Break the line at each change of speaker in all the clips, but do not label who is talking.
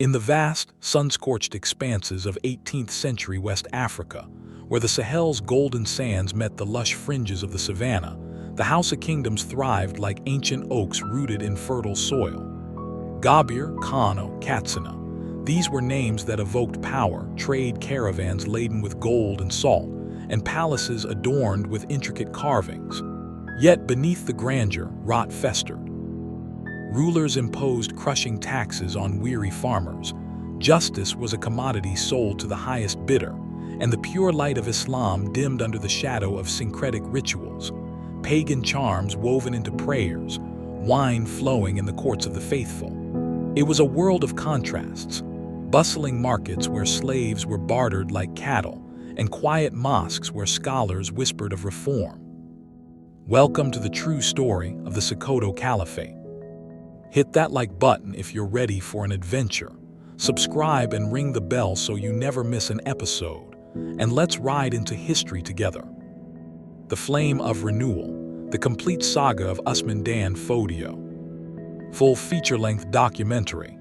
In the vast, sun-scorched expanses of 18th century West Africa, where the Sahel's golden sands met the lush fringes of the savanna, the Hausa kingdoms thrived like ancient oaks rooted in fertile soil. Gobir, Kano, Katsina. These were names that evoked power, trade caravans laden with gold and salt, and palaces adorned with intricate carvings. Yet beneath the grandeur, rot festered. Rulers imposed crushing taxes on weary farmers. Justice was a commodity sold to the highest bidder, and the pure light of Islam dimmed under the shadow of syncretic rituals. Pagan charms woven into prayers, wine flowing in the courts of the faithful. It was a world of contrasts. Bustling markets where slaves were bartered like cattle, and quiet mosques where scholars whispered of reform. Welcome to the true story of the Sokoto Caliphate. Hit that like button if you're ready for an adventure. Subscribe and ring the bell so you never miss an episode. And let's ride into history together. The Flame of Renewal, the complete saga of Usman dan Fodio. Full feature-length documentary.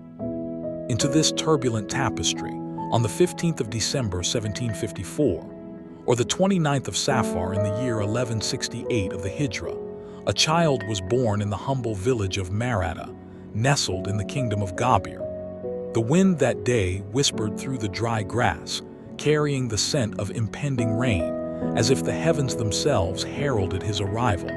Into this turbulent tapestry, on the 15th of December 1754, or the 29th of Safar in the year 1168 of the Hijra, a child was born in the humble village of Marata, nestled in the kingdom of Gobir. The wind that day whispered through the dry grass, carrying the scent of impending rain, as if the heavens themselves heralded his arrival.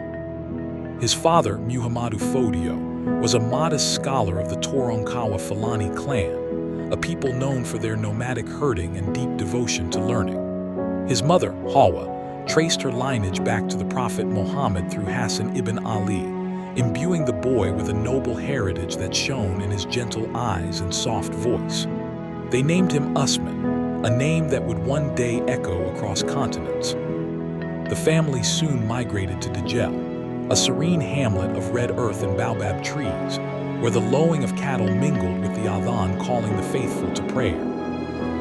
His father, Muhammadu Fodio, was a modest scholar of the Toronkawa Fulani clan, a people known for their nomadic herding and deep devotion to learning. His mother, Hawa, traced her lineage back to the Prophet Muhammad through Hassan ibn Ali, imbuing the boy with a noble heritage that shone in his gentle eyes and soft voice. They named him Usman, a name that would one day echo across continents. The family soon migrated to decay, a serene hamlet of red earth and baobab trees, where the lowing of cattle mingled with the adhan calling the faithful to prayer.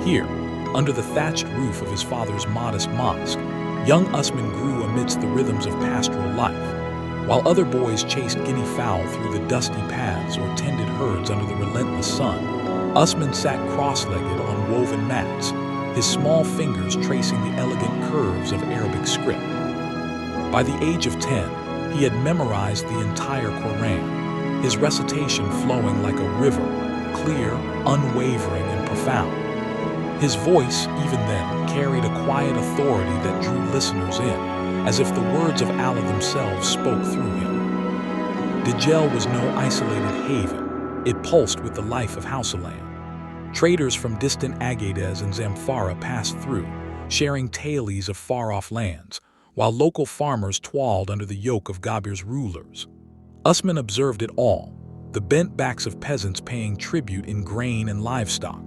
Here, under the thatched roof of his father's modest mosque, young Usman grew amidst the rhythms of pastoral life. While other boys chased guinea fowl through the dusty paths or tended herds under the relentless sun, Usman sat cross-legged on woven mats, his small fingers tracing the elegant curves of Arabic script. By the age of 10, he had memorized the entire Quran, his recitation flowing like a river, clear, unwavering, and profound. His voice, even then, carried a quiet authority that drew listeners in, as if the words of Allah themselves spoke through him. Decay was no isolated haven. It pulsed with the life of Hausaland. Traders from distant Agadez and Zamfara passed through, sharing tales of far-off lands, while local farmers toiled under the yoke of Gobir's rulers. Usman observed it all, the bent backs of peasants paying tribute in grain and livestock,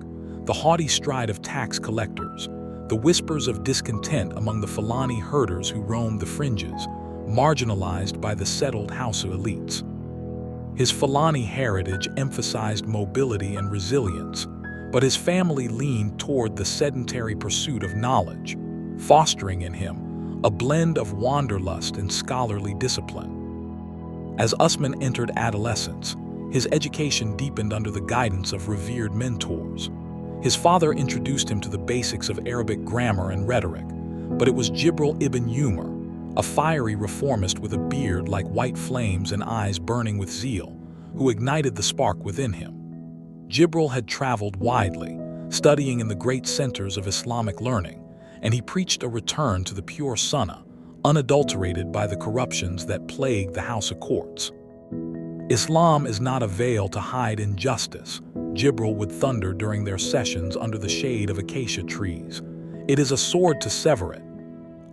the haughty stride of tax collectors, the whispers of discontent among the Fulani herders who roamed the fringes, marginalized by the settled Hausa elites. His Fulani heritage emphasized mobility and resilience, but his family leaned toward the sedentary pursuit of knowledge, fostering in him a blend of wanderlust and scholarly discipline. As Usman entered adolescence, his education deepened under the guidance of revered mentors. His father introduced him to the basics of Arabic grammar and rhetoric, but it was Jibril ibn Umar, a fiery reformist with a beard like white flames and eyes burning with zeal, who ignited the spark within him. Jibril had traveled widely, studying in the great centers of Islamic learning, and he preached a return to the pure sunnah, unadulterated by the corruptions that plagued the Hausa courts. Islam is not a veil to hide injustice, Jibril would thunder during their sessions under the shade of acacia trees. It is a sword to sever it.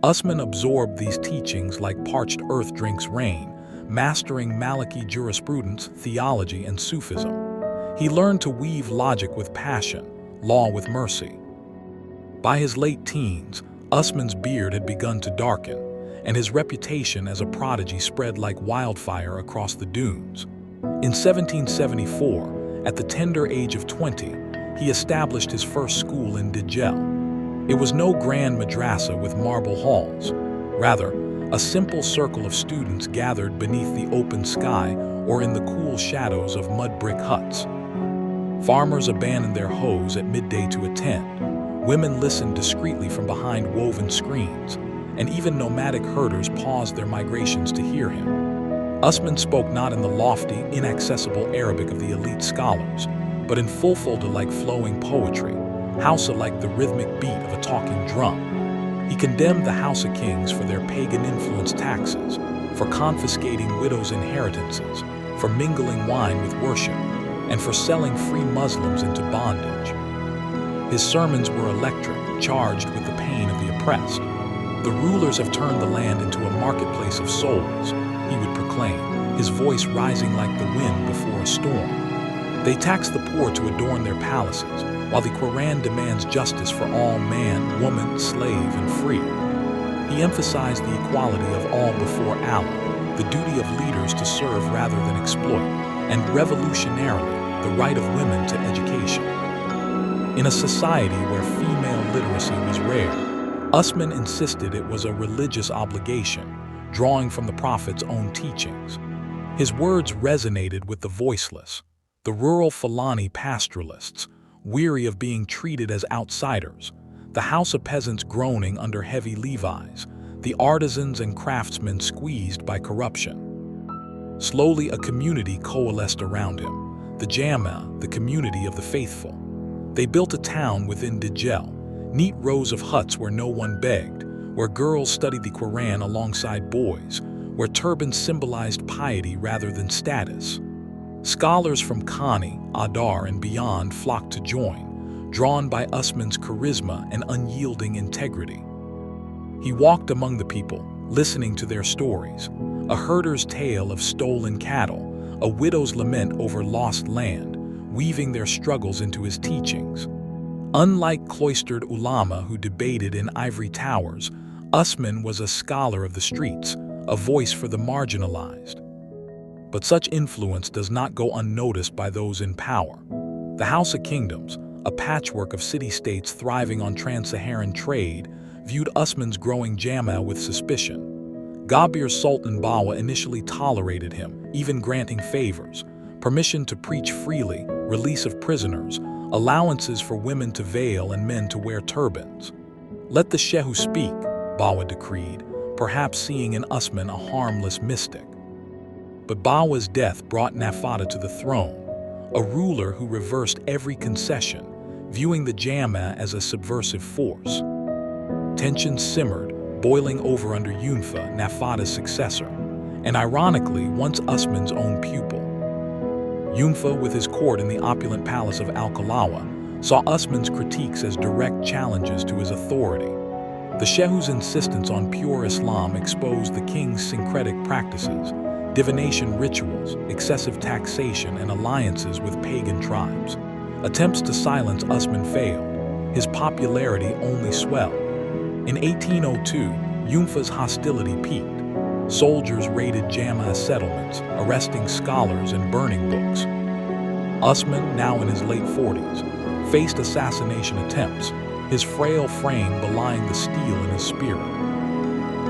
Usman absorbed these teachings like parched earth drinks rain, mastering Maliki jurisprudence, theology, and Sufism. He learned to weave logic with passion, law with mercy. By his late teens, Usman's beard had begun to darken, and his reputation as a prodigy spread like wildfire across the dunes. In 1774, at the tender age of 20, he established his first school in decay. It was no grand madrasa with marble halls. Rather, a simple circle of students gathered beneath the open sky or in the cool shadows of mud brick huts. Farmers abandoned their hoes at midday to attend. Women listened discreetly from behind woven screens, and even nomadic herders paused their migrations to hear him. Usman spoke not in the lofty, inaccessible Arabic of the elite scholars, but in full Fulda-like flowing poetry, Hausa-like the rhythmic beat of a talking drum. He condemned the Hausa kings for their pagan-influenced taxes, for confiscating widows' inheritances, for mingling wine with worship, and for selling free Muslims into bondage. His sermons were electric, charged with the pain of the oppressed. The rulers have turned the land into a marketplace of souls, he would proclaim, his voice rising like the wind before a storm. They tax the poor to adorn their palaces, while the Quran demands justice for all man, woman, slave, and free. He emphasized the equality of all before Allah, the duty of leaders to serve rather than exploit, and revolutionarily, the right of women to education. In a society where female literacy was rare, Usman insisted it was a religious obligation, drawing from the Prophet's own teachings. His words resonated with the voiceless, the rural Fulani pastoralists, weary of being treated as outsiders, the Hausa peasants groaning under heavy levies, the artisans and craftsmen squeezed by corruption. Slowly a community coalesced around him, the Jama, the community of the faithful. They built a town within decay, neat rows of huts where no one begged, where girls studied the Quran alongside boys, where turbans symbolized piety rather than status. Scholars from Kani, Adar, and beyond flocked to join, drawn by Usman's charisma and unyielding integrity. He walked among the people, listening to their stories, a herder's tale of stolen cattle, a widow's lament over lost land, weaving their struggles into his teachings. Unlike cloistered ulama who debated in ivory towers, Usman was a scholar of the streets, a voice for the marginalized. But such influence does not go unnoticed by those in power. The Hausa kingdoms, a patchwork of city-states thriving on trans-Saharan trade, viewed Usman's growing Jama with suspicion. Gobir's Sultan Bawa initially tolerated him, even granting favors, permission to preach freely, release of prisoners, allowances for women to veil and men to wear turbans. Let the Shehu speak, Bawa decreed, perhaps seeing in Usman a harmless mystic. But Bawa's death brought Nafada to the throne, a ruler who reversed every concession, viewing the Jama as a subversive force. Tensions simmered, boiling over under Yunfa, Nafada's successor, and ironically, once Usman's own pupil. Yunfa, with his court in the opulent palace of Al-Kalawa, saw Usman's critiques as direct challenges to his authority. The Shehu's insistence on pure Islam exposed the king's syncretic practices, divination rituals, excessive taxation, and alliances with pagan tribes. Attempts to silence Usman failed. His popularity only swelled. In 1802, Yunfa's hostility peaked. Soldiers raided Jama settlements, arresting scholars and burning books. Usman, now in his late 40s, faced assassination attempts, his frail frame belying the steel in his spirit.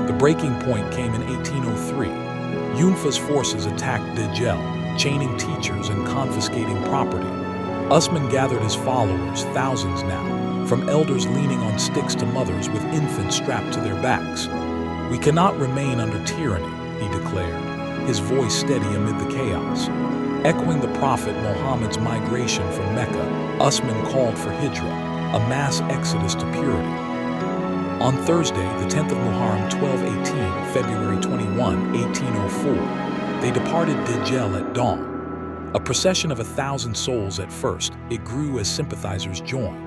The breaking point came in 1803. Yunfa's forces attacked Dejel, chaining teachers and confiscating property. Usman gathered his followers, thousands now, from elders leaning on sticks to mothers with infants strapped to their backs. "We cannot remain under tyranny," he declared, his voice steady amid the chaos. Echoing the Prophet Muhammad's migration from Mecca, Usman called for hijra, a mass exodus to purity. On Thursday, the 10th of Muharram 1218, February 21, 1804, they departed Dejel at dawn. A procession of 1,000 souls at first, it grew as sympathizers joined.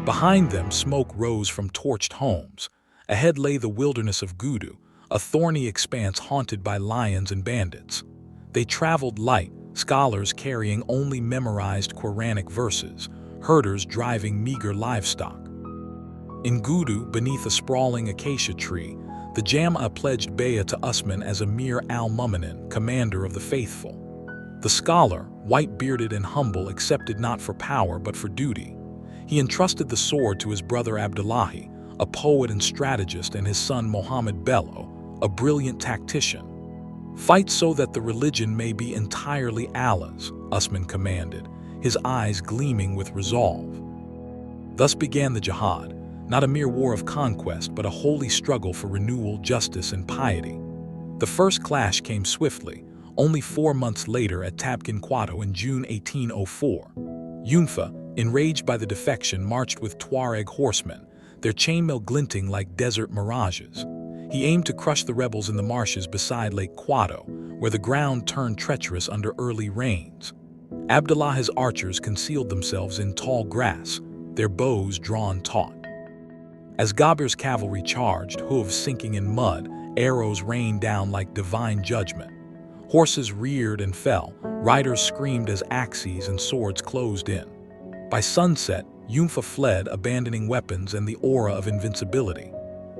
Behind them, smoke rose from torched homes. Ahead lay the wilderness of Gudu, a thorny expanse haunted by lions and bandits. They traveled light, scholars carrying only memorized Quranic verses, herders driving meager livestock. In Gudu, beneath a sprawling acacia tree, the Jama pledged bay'ah to Usman as Amir al-Mu'minin, commander of the faithful. The scholar, white-bearded and humble, accepted not for power but for duty. He entrusted the sword to his brother Abdullahi, a poet and strategist, and his son Muhammad Bello, a brilliant tactician. "Fight so that the religion may be entirely Allah's," Usman commanded, his eyes gleaming with resolve. Thus began the jihad, not a mere war of conquest, but a holy struggle for renewal, justice, and piety. The first clash came swiftly, only 4 months later at Tabqinquato in June 1804. Yunfa, enraged by the defection, marched with Tuareg horsemen, their chainmail glinting like desert mirages. He aimed to crush the rebels in the marshes beside Lake Quado, where the ground turned treacherous under early rains. Abdullah's archers concealed themselves in tall grass, their bows drawn taut. As Gobir's cavalry charged, hooves sinking in mud, arrows rained down like divine judgment. Horses reared and fell, riders screamed as axes and swords closed in. By sunset, Yunfa fled, abandoning weapons and the aura of invincibility.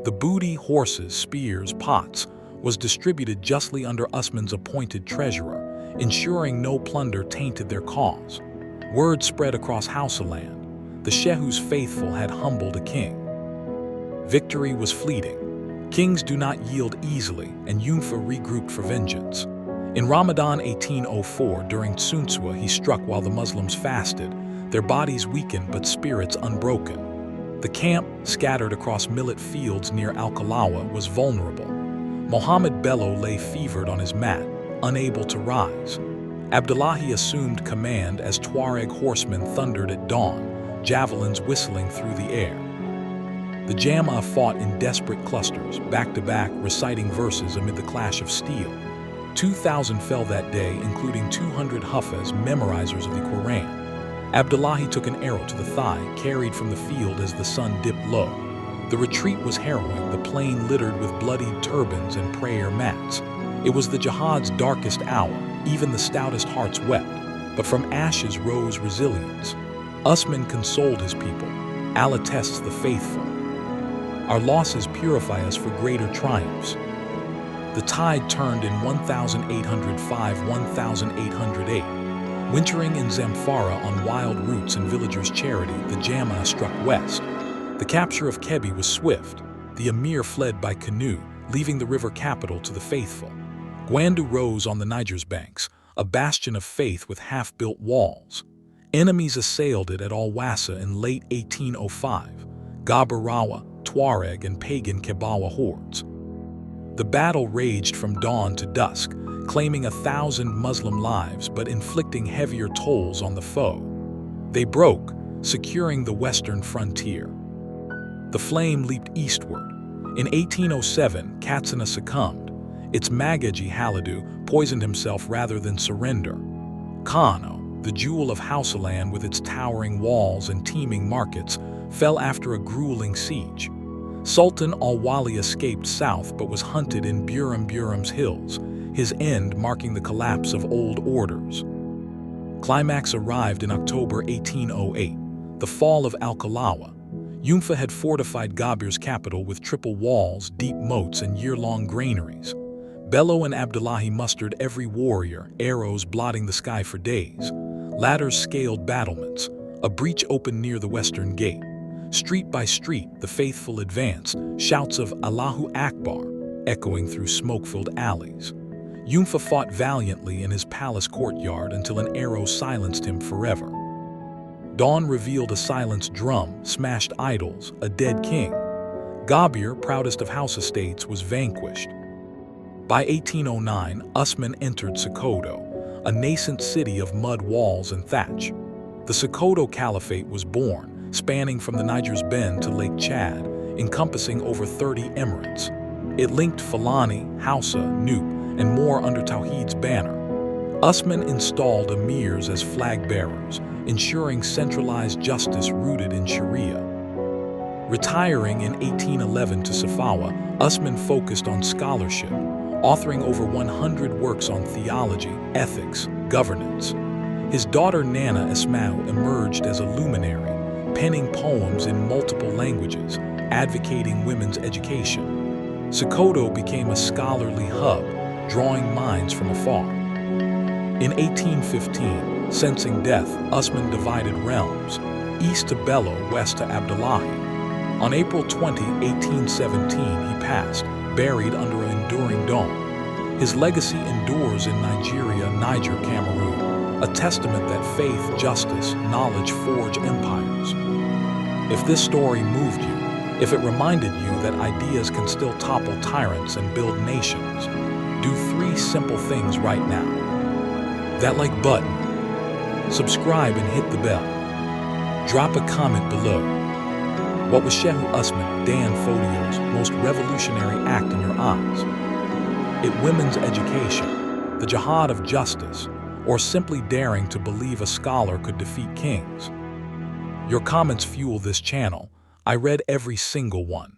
The booty, horses, spears, pots, was distributed justly under Usman's appointed treasurer, ensuring no plunder tainted their cause. Word spread across Hausaland. The Shehu's faithful had humbled a king. Victory was fleeting. Kings do not yield easily, and Yunfa regrouped for vengeance. In Ramadan 1804, during Tsuntsua, he struck while the Muslims fasted, their bodies weakened but spirits unbroken. The camp, scattered across millet fields near Al-Kalawa, was vulnerable. Mohammed Bello lay fevered on his mat, unable to rise. Abdullahi assumed command as Tuareg horsemen thundered at dawn, javelins whistling through the air. The Jama fought in desperate clusters, back-to-back, reciting verses amid the clash of steel. 2,000 fell that day, including 200 Hafez, memorizers of the Quran. Abdullahi took an arrow to the thigh, carried from the field as the sun dipped low. The retreat was harrowing, the plain littered with bloodied turbans and prayer mats. It was the jihad's darkest hour, even the stoutest hearts wept. But from ashes rose resilience. Usman consoled his people. Allah tests the faithful. Our losses purify us for greater triumphs. The tide turned in 1805-1808. Wintering in Zamfara on wild roots and villagers' charity, the Jama struck west. The capture of Kebi was swift. The emir fled by canoe, leaving the river capital to the faithful. Gwandu rose on the Niger's banks, a bastion of faith with half-built walls. Enemies assailed it at Al-Wassa in late 1805. Gobirawa, Tuareg, and pagan Kebawa hordes. The battle raged from dawn to dusk, claiming 1,000 Muslim lives but inflicting heavier tolls on the foe. They broke, securing the western frontier. The flame leaped eastward. In 1807, Katsina succumbed. Its Magaji Haladu poisoned himself rather than surrender. Kano, the jewel of Hausaland with its towering walls and teeming markets, fell after a grueling siege. Sultan al-Wali escaped south but was hunted in Buram's hills, his end marking the collapse of old orders. Climax arrived in October 1808, the fall of Al-Kalawa. Yunfa had fortified Gobir's capital with triple walls, deep moats, and year-long granaries. Bello and Abdullahi mustered every warrior, arrows blotting the sky for days. Ladders scaled battlements. A breach opened near the western gate. Street by street, the faithful advanced, shouts of Allahu Akbar echoing through smoke-filled alleys. Yunfa fought valiantly in his palace courtyard until an arrow silenced him forever. Dawn revealed a silenced drum, smashed idols, a dead king. Gobir, proudest of Hausa states, was vanquished. By 1809, Usman entered Sokoto, a nascent city of mud walls and thatch. The Sokoto Caliphate was born, spanning from the Niger's Bend to Lake Chad, encompassing over 30 emirates. It linked Fulani, Hausa, Nupe, and more under Tawhid's banner. Usman installed emirs as flag bearers, ensuring centralized justice rooted in Sharia. Retiring in 1811 to Safawa, Usman focused on scholarship, authoring over 100 works on theology, ethics, governance. His daughter Nana Asma'u emerged as a luminary, penning poems in multiple languages, advocating women's education. Sokoto became a scholarly hub, drawing minds from afar. In 1815, sensing death, Usman divided realms, east to Bello, west to Abdullahi. On April 20, 1817, he passed, buried under an enduring dome. His legacy endures in Nigeria, Niger, Cameroon, a testament that faith, justice, knowledge forge empires. If this story moved you, if it reminded you that ideas can still topple tyrants and build nations, do 3 simple things right now. That like button, subscribe and hit the bell. Drop a comment below. What was Sheikh Usman Dan Fodio's most revolutionary act in your eyes? It women's education, the jihad of justice, or simply daring to believe a scholar could defeat kings? Your comments fuel this channel. I read every single one.